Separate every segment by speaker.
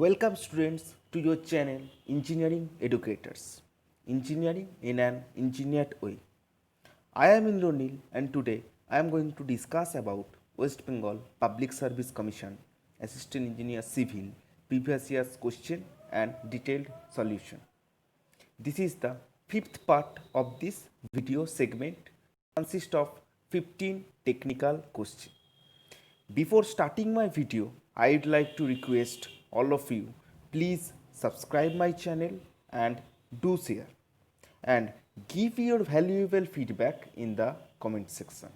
Speaker 1: Welcome students to your channel Engineering Educators. Engineering in an engineered way. I am Indranil and today I am going to discuss about West Bengal Public Service Commission Assistant Engineer Civil previous year's question and detailed solution. This is the fifth part of this video segment consists of 15 technical questions. Before starting my video, I would like to request all of you, please subscribe my channel and do share and give your valuable feedback in the comment section.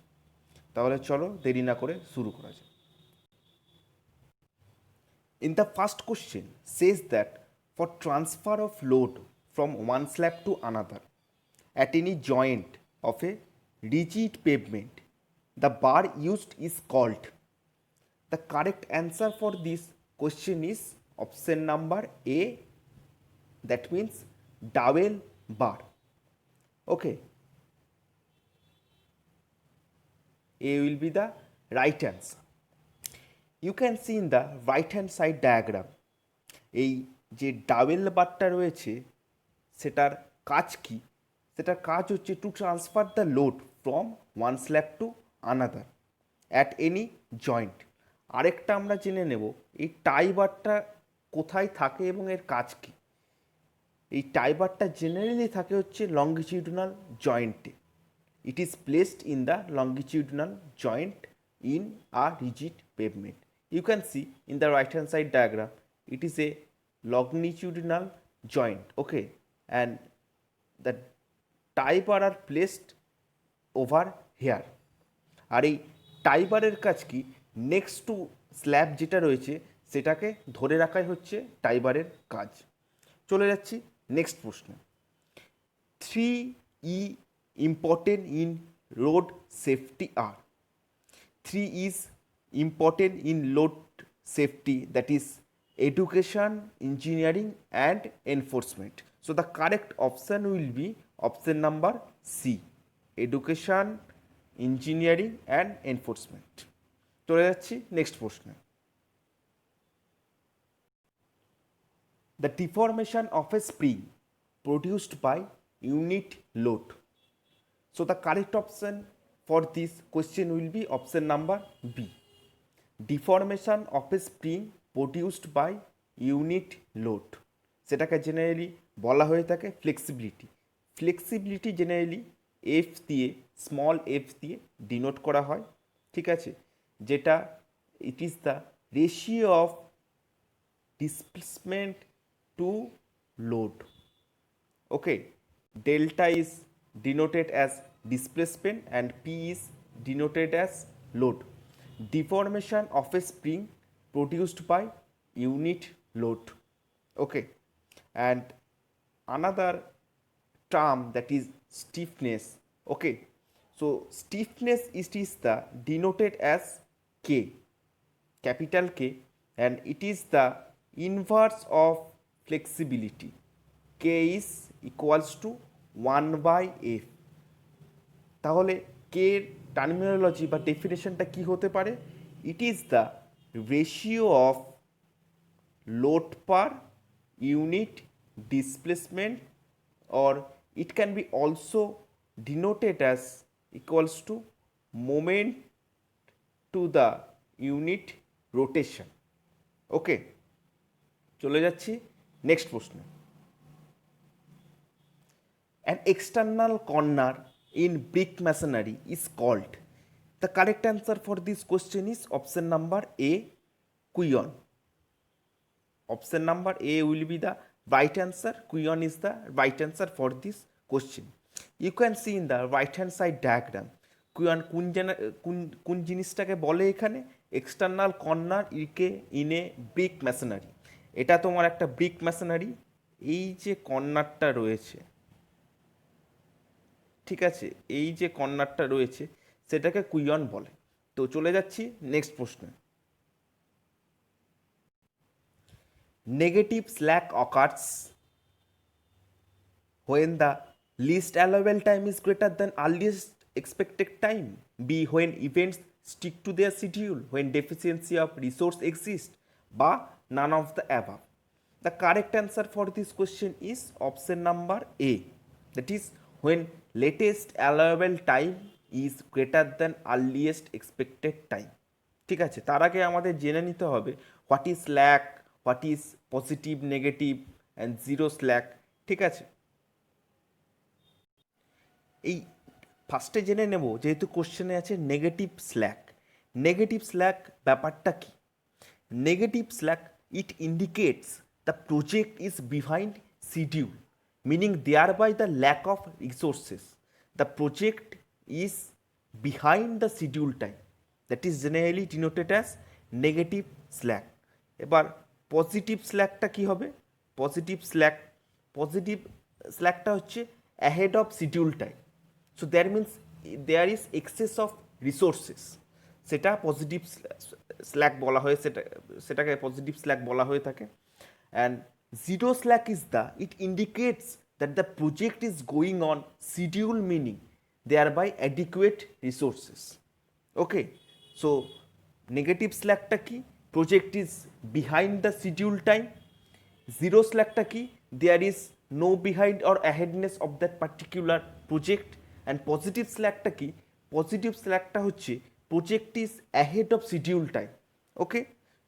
Speaker 1: তাহলে চলো দেরি না করে শুরু করা যাক. In the first question says that for transfer of load from one slab to another at any joint of a rigid pavement, the bar used is called. The correct answer for this question is option number A, that means dowel bar. Okay, A will be the right answer. You can see in the right hand side diagram এই যে double বারটা রয়েছে সেটার কাজ কি, সেটার কাজ হচ্ছে to transfer the load from one slab to another at any joint. আরেকটা আমরা জেনে নেব এই টাই বারটা কোথায় থাকে এবং এর কাজ কী. এই টাই বারটা জেনারেলি থাকে হচ্ছে লঙ্গিটিউডিনাল জয়েন্টে. It is placed in the longitudinal joint in a rigid pavement. You can see in the right hand side diagram it is a longitudinal joint, okay, and the tie bar are placed over here. আর এই টাই বারের কাজ কি, next two slab যেটা রয়েছে সেটাকে ধরে রাখাই হচ্ছে টাই বারের কাজ. চলে যাচ্ছি নেক্সট প্রশ্ন. 3E important in road safety are. 3 is important in road safety, that is education, engineering and enforcement. So the correct option will be option number C, education, engineering and enforcement. চলে যাচ্ছি next প্রশ্নে. The deformation of a spring produced by unit load. So the correct option for this question will be option number B, deformation of a spring produced by unit load. সেটাকে generally বলা হয়ে থাকে flexibility. Flexibility generally F দিয়ে, small F দিয়ে denote করা হয়, ঠিক আছে, যেটা it is the ratio of displacement to load. Okay, delta is denoted as displacement and P is denoted as load. Deformation of a spring produced by unit load. Okay, and another term that is stiffness. Okay, so stiffness is the denoted as K, capital K, and it is the inverse of flexibility. K is equals to 1 by F. তাহলে কে terminology বা ডেফিনেশনটা কি হতে পারে? It is the ratio of load per unit displacement, or it can be also denoted as equals to moment to the unit rotation. Okay, চলে যাচ্ছি next প্রশ্ন. An external corner in brick masonry is called. The correct answer for this question is option number A, quyon. Option number A will be the right answer. Quyon is the right answer for this question. You can see in the right hand side diagram quyon কোন জিনিসটাকে বলে এখানে, external corner in a brick masonry. এটা তোমার একটা brick ম্যাসনারি, এই যে কর্নারটা রয়েছে, ঠিক আছে, এই যে কর্নারটা রয়েছে সেটাকে কুইয়ন বলে. তো চলে যাচ্ছি নেক্সট প্রশ্নে. Negative slack occurs when the least allowable time is greater than earliest expected time. B, when events stick to their schedule, when deficiency of resource exists, বা none of the above. The correct answer for this question is option number A. That is when latest allowable time is greater than earliest expected time. ঠিক আছে, তার আগে আমাদের জেনে নিতে হবে what is slack, what is positive, negative and zero slack. ঠিক আছে, এই ফার্স্টে জেনে নেব যেহেতু কোশ্চেনে আছে নেগেটিভ স্ল্যাক। নেগেটিভ স্ল্যাক ব্যাপারটা কি? Negative slack, it indicates the project is behind schedule, meaning thereby the lack of resources. The project is behind the schedule time. That is generally denoted as negative slack. এবার positive স্ল্যাকটা কি হবে? Positive স্ল্যাকটা হচ্ছে ahead of schedule time. So that means there is excess of resources. সেটা positive slack বলা হয়, সেটাকে পজিটিভ স্ল্যাক বলা হয়ে থাকে। And zero slack is the, it indicates that the project is going on schedule, meaning there by adequate resources. Okay, so negative স্ল্যাকটা কি? Project is behind the schedule time. Zero স্ল্যাকটা কি? There is no behind or aheadness of that particular project. And positive স্ল্যাকটা কি? Positive স্ল্যাকটা হচ্ছে project is ahead of schedule time. ওকে,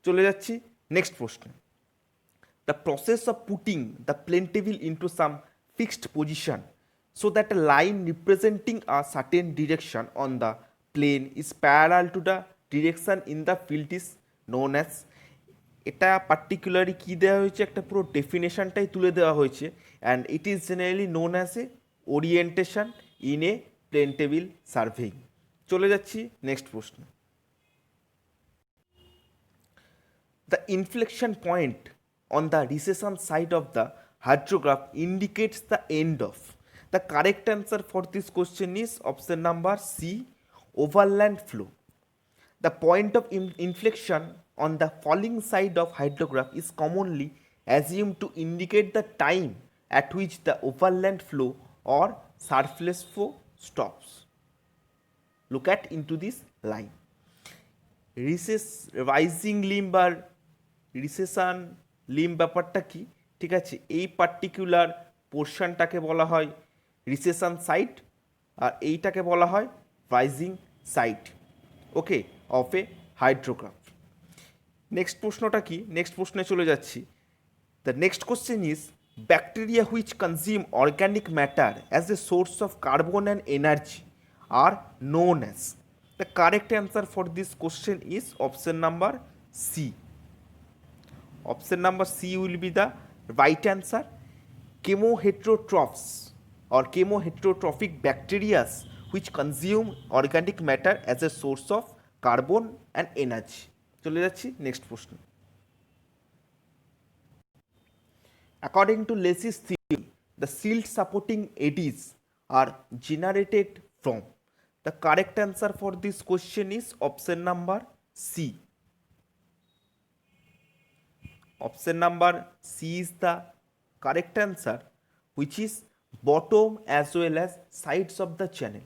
Speaker 1: চলে যাচ্ছি নেক্সট প্রশ্ন। The process of putting the plane table into some fixed position so that a line representing a certain direction on the plane is parallel to the direction in the field is known as। এটা particularly কী দেওয়া হয়েছে, একটা পুরো ডেফিনেশনটাই তুলে দেওয়া হয়েছে। And it is generally known as a orientation in a plane table surveying. চলে যাচ্ছি নেক্সট প্রশ্ন। The inflection point on the recession side of the hydrograph indicates the end of. The correct answer for this question is option number C, overland flow. The point of inflection on the falling side of hydrograph is commonly assumed to indicate the time at which the overland flow or surface flow stops. Look at into this line. Rising limb আর recession limb ব্যাপারটা কি? ঠিক আছে, এই particular পোর্শনটাকে বলা হয় recession side, আর এইটাকে বলা হয় rising side. Okay, of a hydrograph. Next প্রশ্নটা কি? নেক্সট প্রশ্নে চলে যাচ্ছি। The next question is bacteria which consume organic matter as a source of carbon and energy are known as. The correct answer for this question is option number C. Option number C will be the right answer. Chemoheterotrophs or chemoheterotrophic bacteria which consume organic matter as a source of carbon and energy. চলে যাচ্ছি next প্রশ্ন। According to Lacey's theory, the silt supporting eddies are generated from. The correct answer for this question is option number C. Option number C is the correct answer, which is bottom as well as sides of the channel.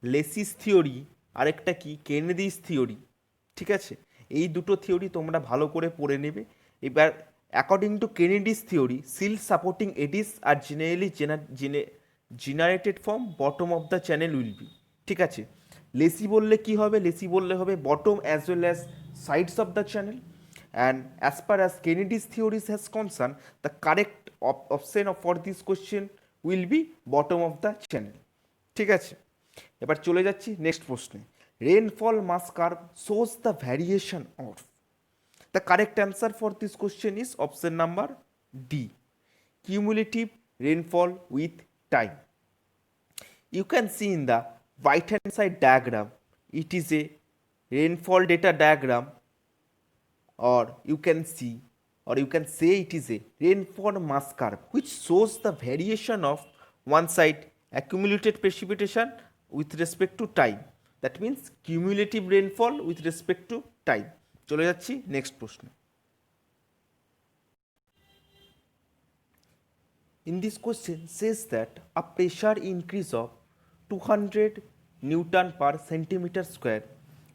Speaker 1: Lacey's theory আরেকটা কি কেনেডিস theory. ঠিক আছে, এই দুটো theory তোমরা ভালো করে পড়ে নেবে। এবার according to Kennedy's theory, silt supporting eddies are generally generated from bottom of the channel will be. ঠিক আছে, লেসি বললে কি হবে? লেসি বললে হবে bottom as well as sides of the channel. And as per as Kennedy's theories has concern, the correct option for this question will be bottom of the channel. ঠিক আছে, এবার চলে যাচ্ছি নেক্সট প্রশ্নে। Rainfall mass curve shows the variation of. The correct answer for this question is option number D, cumulative rainfall with time. You can see in the right hand side diagram, it is a rainfall data diagram, or you can see, or you can say it is a rainfall mass curve which shows the variation of one side accumulated precipitation with respect to time. That means cumulative rainfall with respect to time. চলে যাচ্ছি next প্রশ্ন। In this question says that a pressure increase of 200 Newton per centimeter square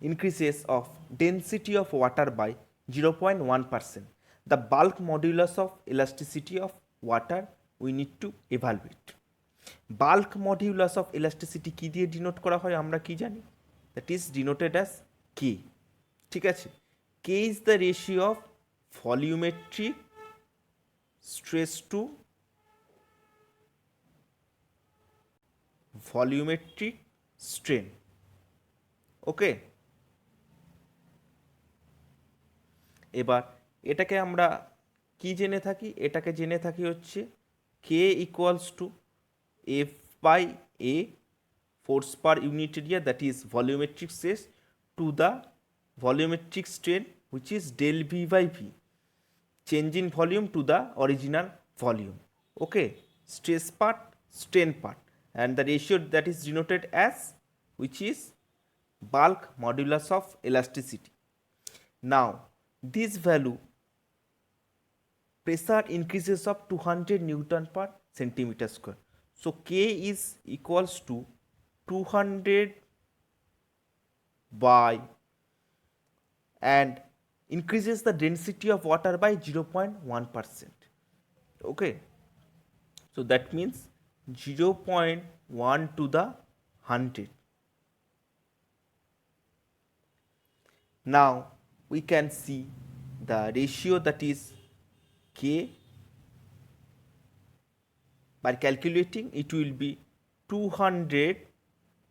Speaker 1: increases of density of water by 0.1%. the bulk modulus of elasticity of water we need to evaluate. Bulk modulus of elasticity কি দিয়ে denote করা হয় আমরা কি জানি? That is denoted as K. ঠিক আছে? K is the ratio of volumetric stress to volumetric strain. ওকে, এবার এটাকে আমরা কি জেনে থাকি? এটাকে জেনে থাকি হচ্ছে K equals to F by A force per unit area, that is volumetric stress, to the volumetric strain which is del V by V, change in volume to the original volume. Okay, stress part, strain part, and the ratio that is denoted as, which is bulk modulus of elasticity. Now this value, pressure increases of 200 Newton per centimeter square. So K is equals to 200 by, and increases the density of water by 0.1%. Okay, so that means 0.1 to the 100. Now we can see the ratio, that is K. By calculating, it will be 200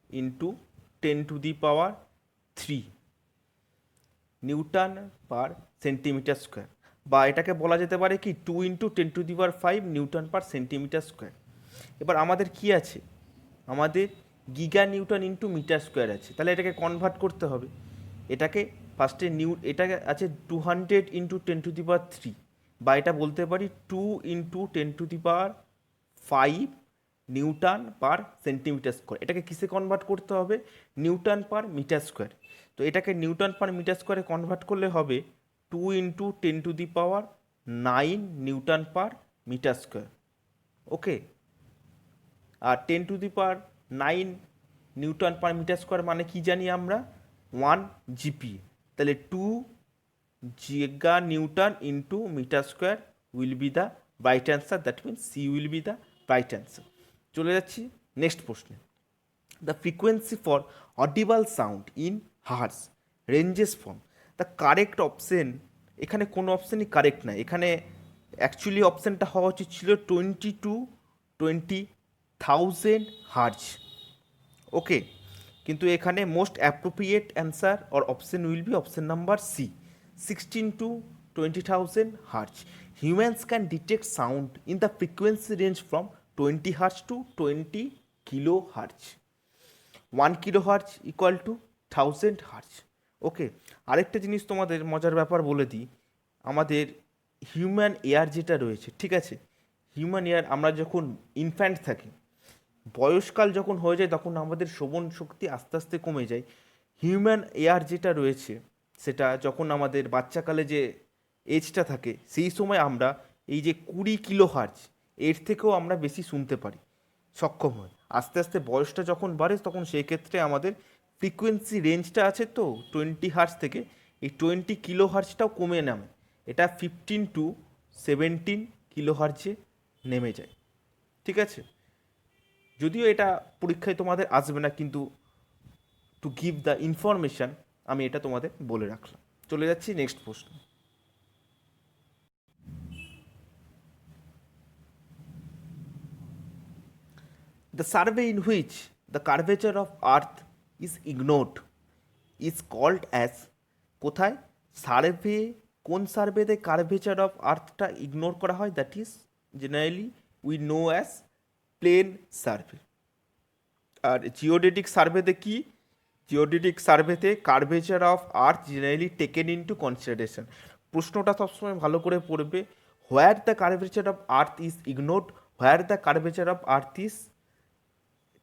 Speaker 1: into 10 to the power 3 Newton per centimeter square, বা এটাকে বলা যেতে পারে কি 2 into 10 to the power 5 Newton per centimeter square. এবার আমাদের কি আছে? আমাদের giga newton into metre square আছে, তাহলে এটাকে কনভার্ট করতে হবে। এটাকে ফার্স্টে এটাকে আছে 200 ইন্টু 10 টু দি পাওয়ার 3, বা এটা বলতে পারি 2 into 10 to the power 5 newton per centimetre square. এটাকে কিসে কনভার্ট করতে হবে? Newton per metre square. তো এটাকে নিউটন পার মিটার স্কোয়ারে কনভার্ট করলে হবে 2 into 10 to the power 9 newton per metre square. Okay, আর 10 to the power 9 newton per metre square মানে কি জানি আমরা? 1 জিপি। তাহলে 2 giga newton into metre square will be the right answer, that means C will be the right answer. চলে যাচ্ছি next প্রশ্নে। The frequency for audible sound in hertz ranges from, the correct option, এখানে কোনো অপশানই correct না, এখানে actually অপশানটা হওয়া উচিত ছিল 20 to 20,000 হার্জ। ওকে, কিন্তু এখানে most appropriate answer or option will be option number C, 16 to 20,000 hertz. Humans can detect sound in the frequency range from 20 hertz to 20 kilo hertz. 1 kilo hertz equal to 1000 hertz. Okay, আরেকটা জিনিস তোমাদের মজার ব্যাপার বলে দিই, আমাদের human air যেটা রয়েছে, ঠিক আছে, হিউম্যান এয়ার, আমরা যখন ইনফ্যান্ট থাকি, বয়সকাল যখন হয়ে যায় তখন আমাদের শ্রবণ শক্তি আস্তে আস্তে কমে যায়। হিউম্যান এয়ার যেটা রয়েছে সেটা যখন আমাদের বাচ্চাকালে যে এজটা থাকে সেই সময় আমরা এই যে 20 কিলো হার্জ এর থেকেও আমরা বেশি শুনতে পারি, সক্ষম হয়। আস্তে আস্তে বয়সটা যখন বাড়ে তখন সেই ক্ষেত্রে আমাদের ফ্রিকোয়েন্সি রেঞ্জটা আছে তো 20 হার্জ থেকে এই 20 কিলো হার্জটাও কমে নামে, এটা 15 to 17 কিলো হার্জে নেমে যায়। ঠিক আছে, যদিও এটা পরীক্ষায় তোমাদের আসবে না, কিন্তু টু গিভ দ্য ইনফরমেশান আমি এটা তোমাদের বলে রাখলাম। চলে যাচ্ছি নেক্সট প্রশ্ন। The survey in which the curvature of earth is ignored is called as, কোথায় সার্ভে, কোন সার্ভেতে কার্ভেচার অফ আর্থটা ইগনোর করা হয়? That is generally we know as plane survey. আর জিওডেটিক সার্ভেতে কি? জিওডেটিক সার্ভেতে curvature of earth generally taken into consideration. প্রশ্নটা সবসময় ভালো করে পড়বে, where the curvature of earth is ignored, where the curvature of earth is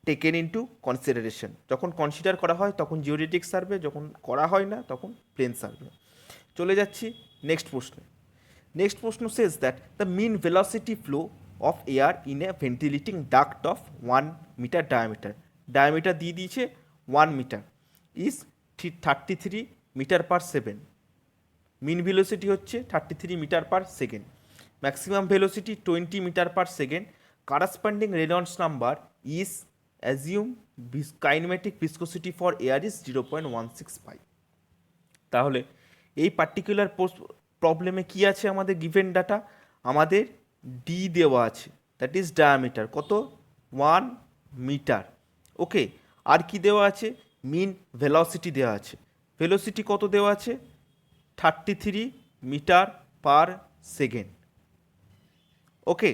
Speaker 1: taken into consideration. যখন কনসিডার করা হয় তখন জিওডেটিক সার্ভে, যখন করা হয় না তখন প্লেন সার্ভে। চলে যাচ্ছি নেক্সট প্রশ্নে। নেক্সট প্রশ্ন says that the mean velocity flow of air in a ventilating duct of 1 metre diameter, diameter দিয়ে দিয়েছে 1 metre, is 33 metre per second. Mean velocity হচ্ছে 33 metre per second, maximum velocity 20 metre per second, corresponding Reynolds number is assume kinematic viscosity for air is 0.165। তাহলে এই particular প্রবলেমে কি আছে আমাদের given data, আমাদের ডি দেওয়া আছে, দ্যাট ইজ ডায়ামিটার কত 1 মিটার। ওকে, আর কি দেওয়া আছে, মিন ভেলোসিটি দেওয়া আছে, ভেলোসিটি কত দেওয়া আছে 33 মিটার পার সেকেন্ড। ওকে,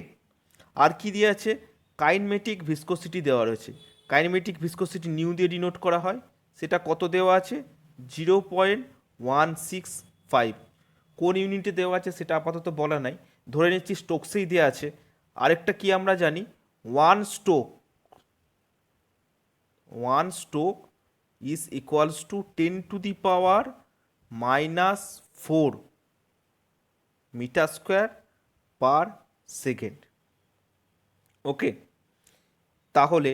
Speaker 1: আর কি দিয়ে আছে, কাইনেমেটিক ভিসকোসিটি দেওয়া রয়েছে, কাইনেমেটিক ভিসকোসিটি নিউ দিয়ে ডিনোট করা হয়, সেটা কত দেওয়া আছে 0.165। কোন ইউনিটে দেওয়া আছে সেটা আপাতত বলা নাই, ধরে নিচ্ছি স্টোকসেই দেওয়া আছে। আরেকটা কি আমরা জানি, one stoke is equals to 10⁻⁻⁴ metre square per second. Okay, তাহলে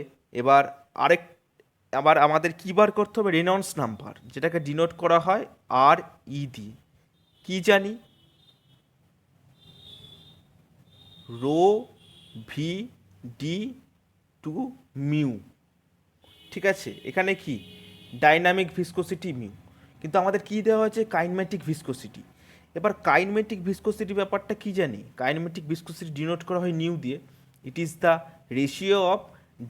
Speaker 1: আবার আমাদের কী বার করতে হবে, রেনল্ডস নাম্বার, যেটাকে ডিনোট করা হয় আর ই দিয়ে। কি জানি, rho V D to mu. ঠিক আছে, এখানে কি ডাইনামিক ভিসকোসিটি মিউ, কিন্তু আমাদের কি দেওয়া হয়েছে কাইনেমেটিক ভিসকোসিটি। এবার কাইনেমেটিক ভিসকোসিটি ব্যাপারটা কি জানি, কাইনেমেটিক ভিসকোসিটি ডিনোট করা হয় নিউ দিয়ে, it is the ratio of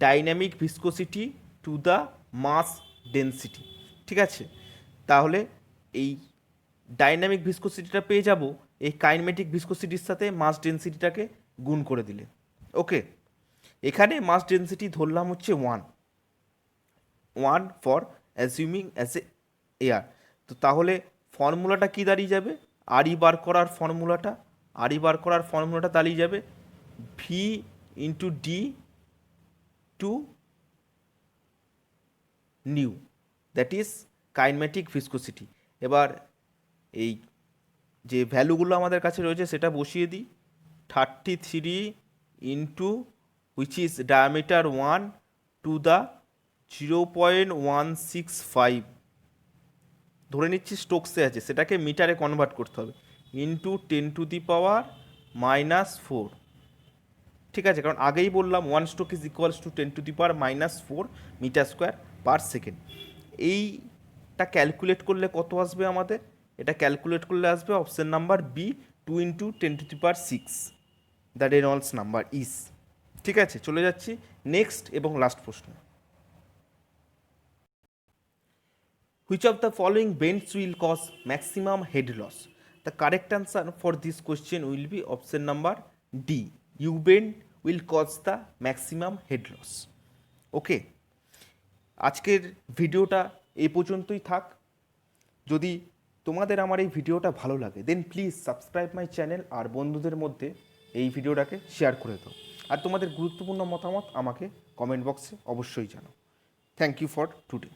Speaker 1: dynamic viscosity to the mass density. ঠিক আছে, তাহলে এই ডাইনামিক ভিসকোসিটিটা পেয়ে যাব এই কাইনেমেটিক ভিসকোসিটির সাথে মাস ডেন্সিটিটাকে গুণ করে দিলে। ওকে, এখানে মাস ডেন্সিটি ধরলাম হচ্ছে 1 for assuming as a air. তো তাহলে ফর্মুলাটা কি দাঁড়িয়ে যাবে, আরই বার করার ফর্মুলাটা দাঁড়িয়ে যাবে V into D two new, that is kinematic viscosity. এবার এই যে ভ্যালুগুলো আমাদের কাছে রয়েছে সেটা বসিয়ে দিই, 33 into which is diameter 1 to the 0.165, ধরে নিচ্ছি স্টোকসে আছে, সেটাকে মিটারে কনভার্ট করতে হবে, ইন্টু 10⁻⁻⁴। ঠিক আছে, কারণ আগেই বললাম 1 stoke is equals to 10⁻⁻⁴ metre square per second. এইটা ক্যালকুলেট করলে কত আসবে আমাদের, এটা ক্যালকুলেট করলে আসবে option number B 2 into 10⁶, the Reynolds number is. ঠিক আছে, চলে যাচ্ছি নেক্সট এবং লাস্ট প্রশ্ন। Which of the following bends will cause maximum head loss? The correct answer for this question will be option number D. U-bend will cause the maximum head loss. ওকে, আজকের ভিডিওটা এই পর্যন্তই থাক। যদি তোমাদের আমার এই ভিডিওটা ভালো লাগে দেন প্লিজ সাবস্ক্রাইব মাই চ্যানেল, আর বন্ধুদের মধ্যে এই ভিডিওটাকে শেয়ার করে দাও, আর তোমাদের গুরুত্বপূর্ণ মতামত আমাকে কমেন্ট বক্সে অবশ্যই জানাও। Thank you for today.